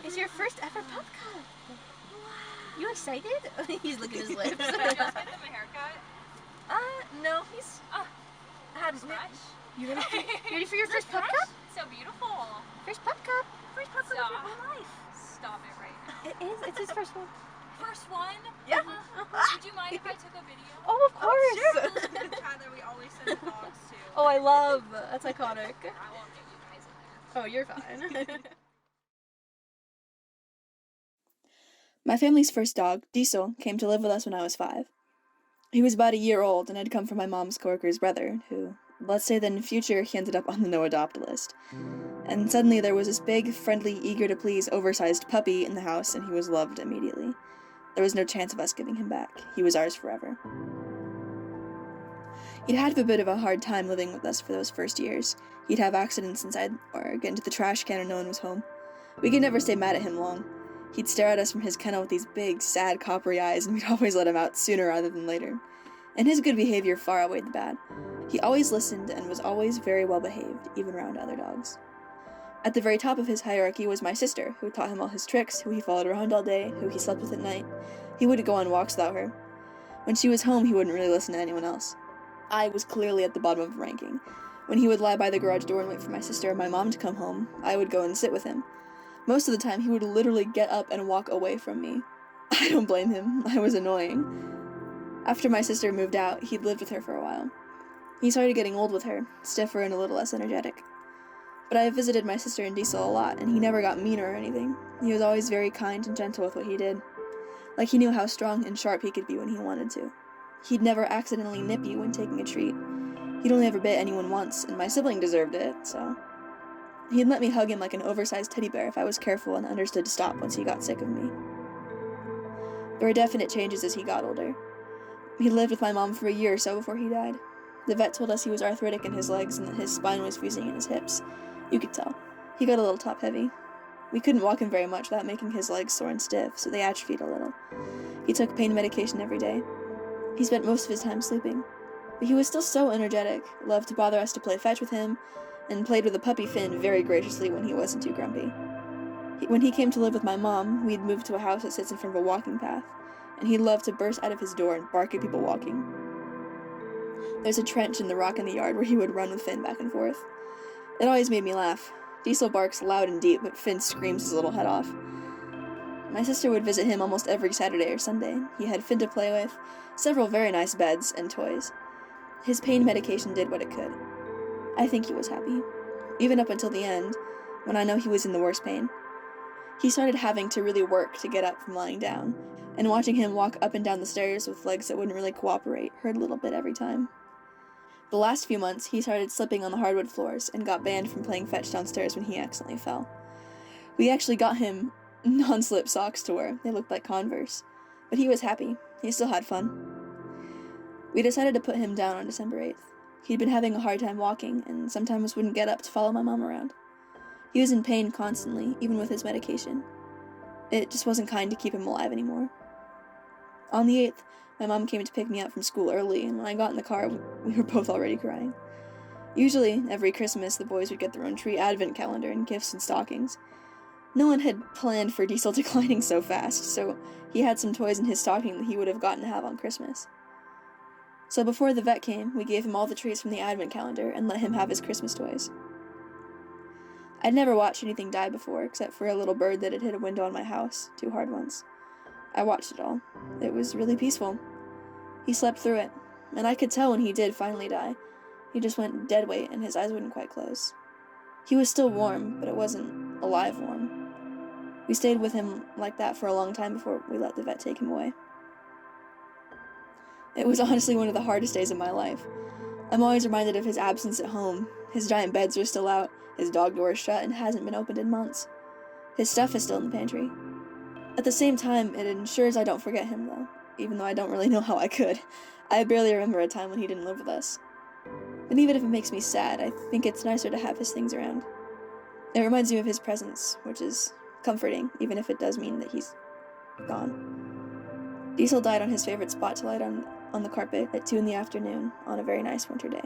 It's your first ever pup cut. Wow. You excited? He's licking his lips. Are you guys gonna get my haircut? No, he's... You ready for your first pup cup? So beautiful. First pup cup. First pup cup of your whole life. Stop it right now. It is. It's his first one. First one? Yeah. Would you mind if I took a video? Oh, of course. Sure. The cat that we always send the dogs to. Oh, I love. That's iconic. I won't get you guys in there. Oh, you're fine. My family's first dog, Diesel, came to live with us when I was 5. He was about a year old and had come from my mom's coworker's brother, who, let's say that in the future, he ended up on the no-adopt list. And suddenly there was this big, friendly, eager-to-please, oversized puppy in the house, and he was loved immediately. There was no chance of us giving him back. He was ours forever. He'd had a bit of a hard time living with us for those first years. He'd have accidents inside, or get into the trash can when no one was home. We could never stay mad at him long. He'd stare at us from his kennel with these big, sad, coppery eyes, and we'd always let him out sooner rather than later. And his good behavior far outweighed the bad. He always listened and was always very well behaved, even around other dogs. At the very top of his hierarchy was my sister, who taught him all his tricks, who he followed around all day, who he slept with at night. He wouldn't go on walks without her. When she was home, he wouldn't really listen to anyone else. I was clearly at the bottom of the ranking. When he would lie by the garage door and wait for my sister and my mom to come home, I would go and sit with him. Most of the time, he would literally get up and walk away from me. I don't blame him. I was annoying. After my sister moved out, he'd lived with her for a while. He started getting old with her, stiffer and a little less energetic. But I visited my sister and Diesel a lot, and he never got mean or anything. He was always very kind and gentle with what he did. Like he knew how strong and sharp he could be when he wanted to. He'd never accidentally nip you when taking a treat. He'd only ever bit anyone once, and my sibling deserved it, so... He'd let me hug him like an oversized teddy bear if I was careful and understood to stop once he got sick of me. There were definite changes as he got older. He lived with my mom for a year or so before he died. The vet told us he was arthritic in his legs and that his spine was fusing in his hips. You could tell. He got a little top-heavy. We couldn't walk him very much without making his legs sore and stiff, so they atrophied a little. He took pain medication every day. He spent most of his time sleeping. But he was still so energetic, loved to bother us to play fetch with him, and played with the puppy Finn very graciously when he wasn't too grumpy. When he came to live with my mom, we'd moved to a house that sits in front of a walking path, and he loved to burst out of his door and bark at people walking. There's a trench in the rock in the yard where he would run with Finn back and forth. It always made me laugh. Diesel barks loud and deep, but Finn screams his little head off. My sister would visit him almost every Saturday or Sunday. He had Finn to play with, several very nice beds, and toys. His pain medication did what it could. I think he was happy, even up until the end, when I know he was in the worst pain. He started having to really work to get up from lying down, and watching him walk up and down the stairs with legs that wouldn't really cooperate hurt a little bit every time. The last few months, he started slipping on the hardwood floors and got banned from playing fetch downstairs when he accidentally fell. We actually got him non-slip socks to wear. They looked like Converse. But he was happy. He still had fun. We decided to put him down on December 8th. He'd been having a hard time walking, and sometimes wouldn't get up to follow my mom around. He was in pain constantly, even with his medication. It just wasn't kind to keep him alive anymore. On the 8th, my mom came to pick me up from school early, and when I got in the car, we were both already crying. Usually, every Christmas, the boys would get their own tree advent calendar and gifts and stockings. No one had planned for Diesel declining so fast, so he had some toys in his stocking that he would have gotten to have on Christmas. So before the vet came, we gave him all the treats from the advent calendar and let him have his Christmas toys. I'd never watched anything die before, except for a little bird that had hit a window on my house 2 hard once. I watched it all. It was really peaceful. He slept through it, and I could tell when he did finally die. He just went dead weight and his eyes wouldn't quite close. He was still warm, but it wasn't alive warm. We stayed with him like that for a long time before we let the vet take him away. It was honestly one of the hardest days of my life. I'm always reminded of his absence at home. His giant beds are still out, his dog door is shut and hasn't been opened in months. His stuff is still in the pantry. At the same time, it ensures I don't forget him, though, even though I don't really know how I could. I barely remember a time when he didn't live with us. But even if it makes me sad, I think it's nicer to have his things around. It reminds me of his presence, which is comforting, even if it does mean that he's gone. Diesel died on his favorite spot to lie on the carpet at 2 in the afternoon on a very nice winter day.